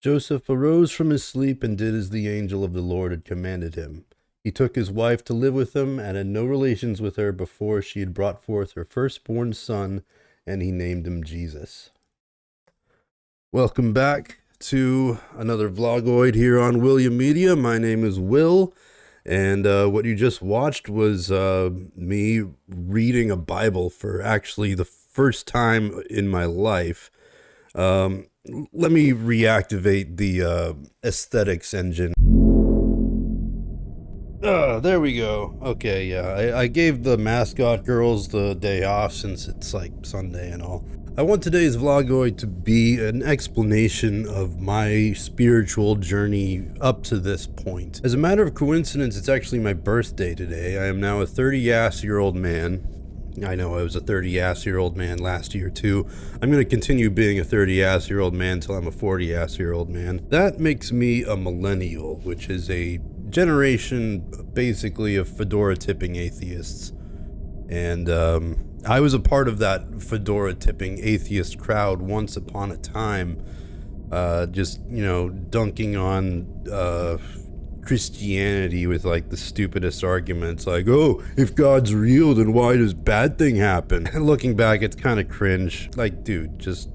Joseph arose from his sleep and did as the angel of the Lord had commanded him. He took his wife to live with him and had no relations with her before she had brought forth her firstborn son, and he named him Jesus. Welcome back to another VLOGOID here on William Media. My name is Will, and what you just watched was me reading a Bible for actually the first time in my life. Let me reactivate the aesthetics engine. There we go. Okay, yeah, I gave the mascot girls the day off since it's like Sunday and all. I want today's vlogoid to be an explanation of my spiritual journey up to this point. As a matter of coincidence, it's actually my birthday today. I am now a 30-year-old man. I know I was a 30-year-old man last year too. I'm going to continue being a 30-year-old man until I'm a 40-year-old man. That makes me a millennial, which is a generation basically of fedora tipping atheists. And I was a part of that fedora tipping atheist crowd once upon a time, just, you know, dunking on Christianity with like the stupidest arguments like, oh, if God's real, then why does bad thing happen? And looking back, it's kind of cringe. Like, dude, just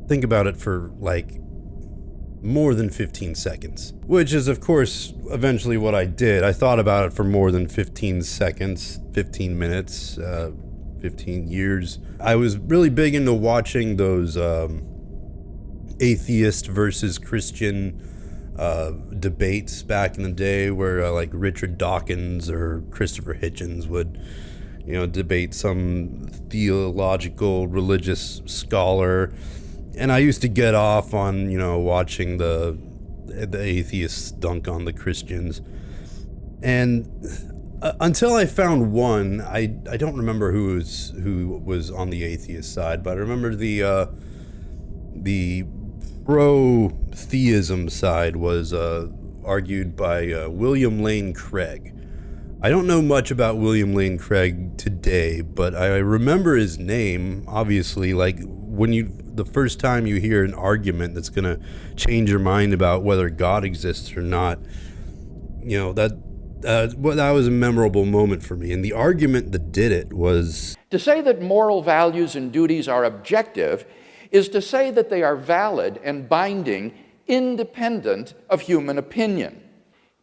think about it for like more than 15 seconds, which is of course eventually what I did. I thought about it for more than 15 seconds, 15 minutes, 15 years. I was really big into watching those atheist versus Christian debates back in the day where like Richard Dawkins or Christopher Hitchens would, you know, debate some theological religious scholar. And I used to get off on, you know, watching the atheists dunk on the Christians. And until I found one, I don't remember who was on the atheist side, but I remember the pro-theism side was argued by William Lane Craig. I don't know much about William Lane Craig today, but I remember his name, obviously. Like, the first time you hear an argument that's gonna change your mind about whether God exists or not, you know, that was a memorable moment for me. And the argument that did it was, to say that moral values and duties are objective is to say that they are valid and binding, independent of human opinion.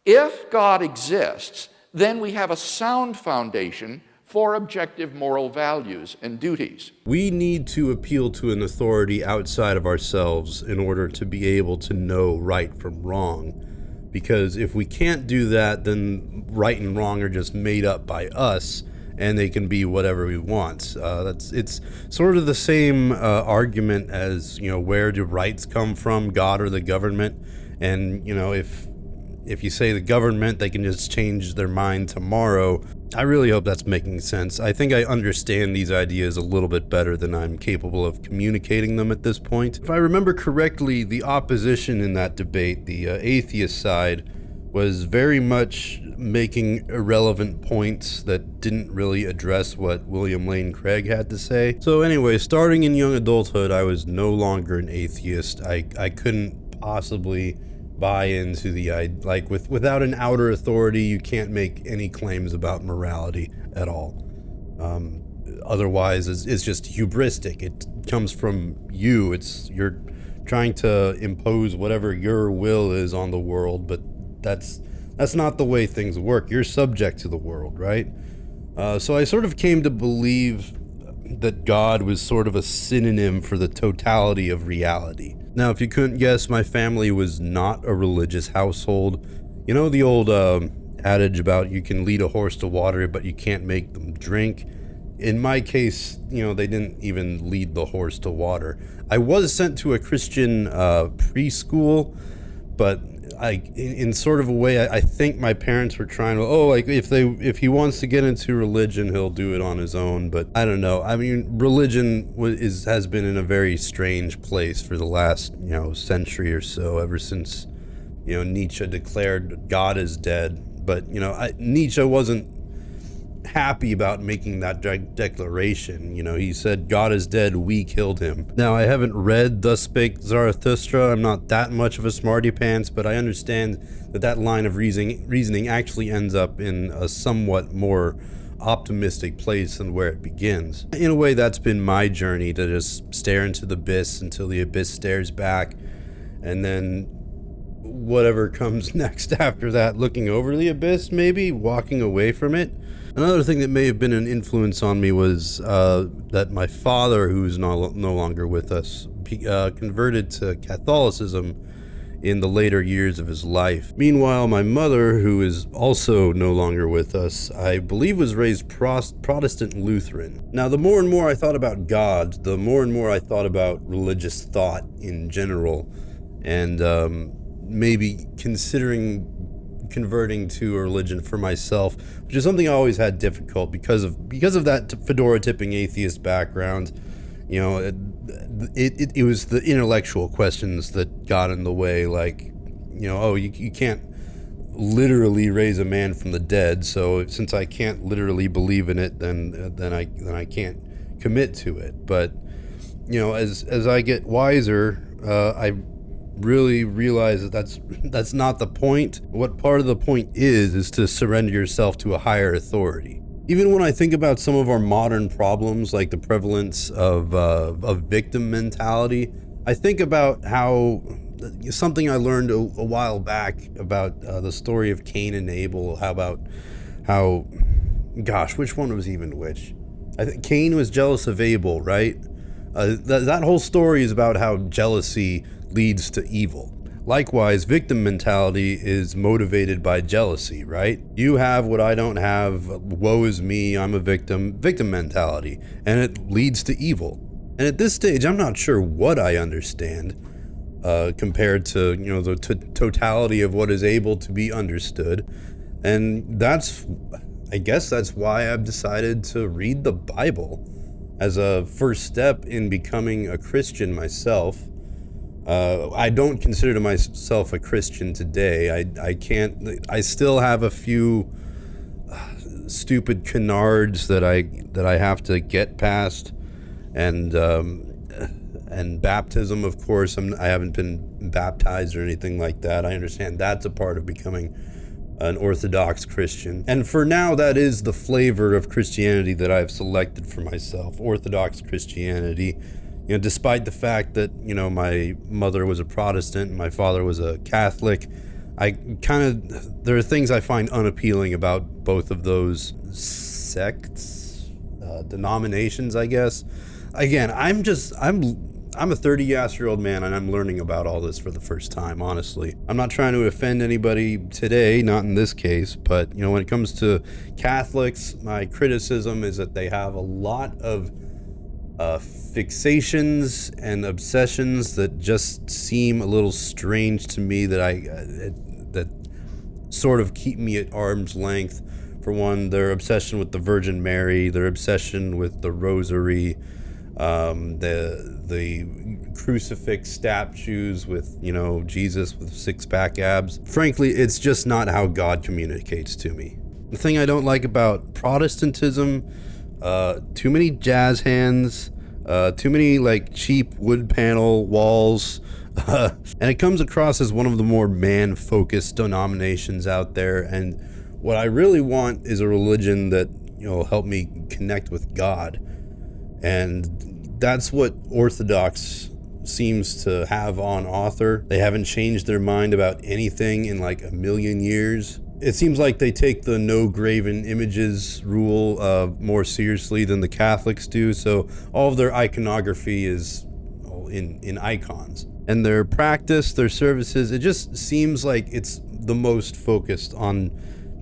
If God exists, then we have a sound foundation for objective moral values and duties. we need to appeal to an authority outside of ourselves in order to be able to know right from wrong. Because if we can't do that, then right and wrong are just made up by us, and they can be whatever we want. It's sort of the same argument as, you know, where do rights come from, God or the government? And, you know, if you say the government, they can just change their mind tomorrow. I really hope that's making sense. I think I understand these ideas a little bit better than I'm capable of communicating them at this point. If I remember correctly, the opposition in that debate, the atheist side, was very much making irrelevant points that didn't really address what William Lane Craig had to say. So anyway, starting in young adulthood, I was no longer an atheist. I couldn't possibly buy into the like without an outer authority, you can't make any claims about morality at all. Otherwise, it's just hubristic. It comes from you. You're trying to impose whatever your will is on the world, but that's not the way things work. You're subject to the world, right? So I sort of came to believe that God was sort of a synonym for the totality of reality. Now, if you couldn't guess, my family was not a religious household. You know the old adage about you can lead a horse to water, but you can't make them drink? In my case, you know, they didn't even lead the horse to water. I was sent to a Christian preschool, but in sort of a way, I think my parents were trying to, like if he wants to get into religion, he'll do it on his own. But I don't know. I mean, religion has been in a very strange place for the last, you know, century or so, ever since, you know, Nietzsche declared God is dead. But, you know, Nietzsche wasn't happy about making that declaration. You know, he said, God is dead, we killed him. Now, I haven't read Thus Spake Zarathustra. I'm not that much of a smarty pants, but I understand that line of reasoning actually ends up in a somewhat more optimistic place than where it begins. In a way, that's been my journey, to just stare into the abyss until the abyss stares back, and then whatever comes next after that, looking over the abyss, maybe walking away from it. Another thing that may have been an influence on me was that my father, who's no longer with us, converted to Catholicism in the later years of his life. Meanwhile, my mother, who is also no longer with us, I believe was raised Protestant Lutheran. Now, the more and more I thought about God, the more and more I thought about religious thought in general, and maybe considering converting to a religion for myself, which is something I always had difficult because of that fedora tipping atheist background. You know, it was the intellectual questions that got in the way, like, you know, oh, you can't literally raise a man from the dead, so since I can't literally believe in it, then I can't commit to it. But, you know, as I get wiser, I really realize that that's not the point. What part of the point is to surrender yourself to a higher authority. Even when I think about some of our modern problems, like the prevalence of victim mentality, I think about how something I learned a while back about the story of Cain and Abel. Gosh, which one was even which? I think Cain was jealous of Abel, right? That whole story is about how jealousy leads to evil. Likewise, victim mentality is motivated by jealousy, right? You have what I don't have, woe is me, I'm a victim mentality, and it leads to evil. And at this stage, I'm not sure what I understand compared to, you know, the totality of what is able to be understood. And I guess that's why I've decided to read the Bible as a first step in becoming a Christian myself. I don't consider myself a Christian today. I still have a few stupid canards that I have to get past, and baptism, of course. I haven't been baptized or anything like that. I understand that's a part of becoming an Orthodox Christian. And for now, that is the flavor of Christianity that I've selected for myself, Orthodox Christianity. You know, despite the fact that, you know, my mother was a Protestant and my father was a Catholic, there are things I find unappealing about both of those sects, denominations, I guess. Again, I'm a 30-year-old man, and I'm learning about all this for the first time, honestly. I'm not trying to offend anybody today, not in this case, but, you know, when it comes to Catholics, my criticism is that they have a lot of fixations and obsessions that just seem a little strange to me, that sort of keep me at arm's length. For one, their obsession with the Virgin Mary, their obsession with the Rosary, the crucifix statues with, you know, Jesus with six-pack abs. Frankly, it's just not how God communicates to me. The thing I don't like about Protestantism, too many jazz hands, too many like cheap wood panel walls, and it comes across as one of the more man-focused denominations out there. And what I really want is a religion that, you know, help me connect with God, and that's what Orthodox seems to have on author. They haven't changed their mind about anything in like a million years. It seems like they take the no graven images rule more seriously than the Catholics do, so all of their iconography is in icons. And their practice, their services, it just seems like it's the most focused on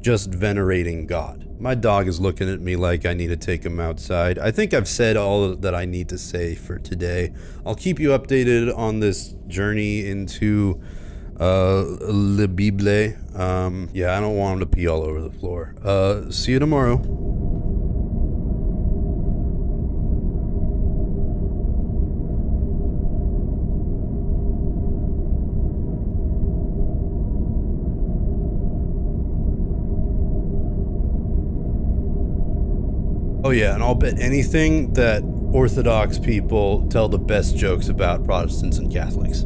just venerating God. My dog is looking at me like I need to take him outside. I think I've said all that I need to say for today. I'll keep you updated on this journey into Le Bible. Yeah, I don't want him to pee all over the floor. See you tomorrow. Oh yeah, and I'll bet anything that Orthodox people tell the best jokes about Protestants and Catholics.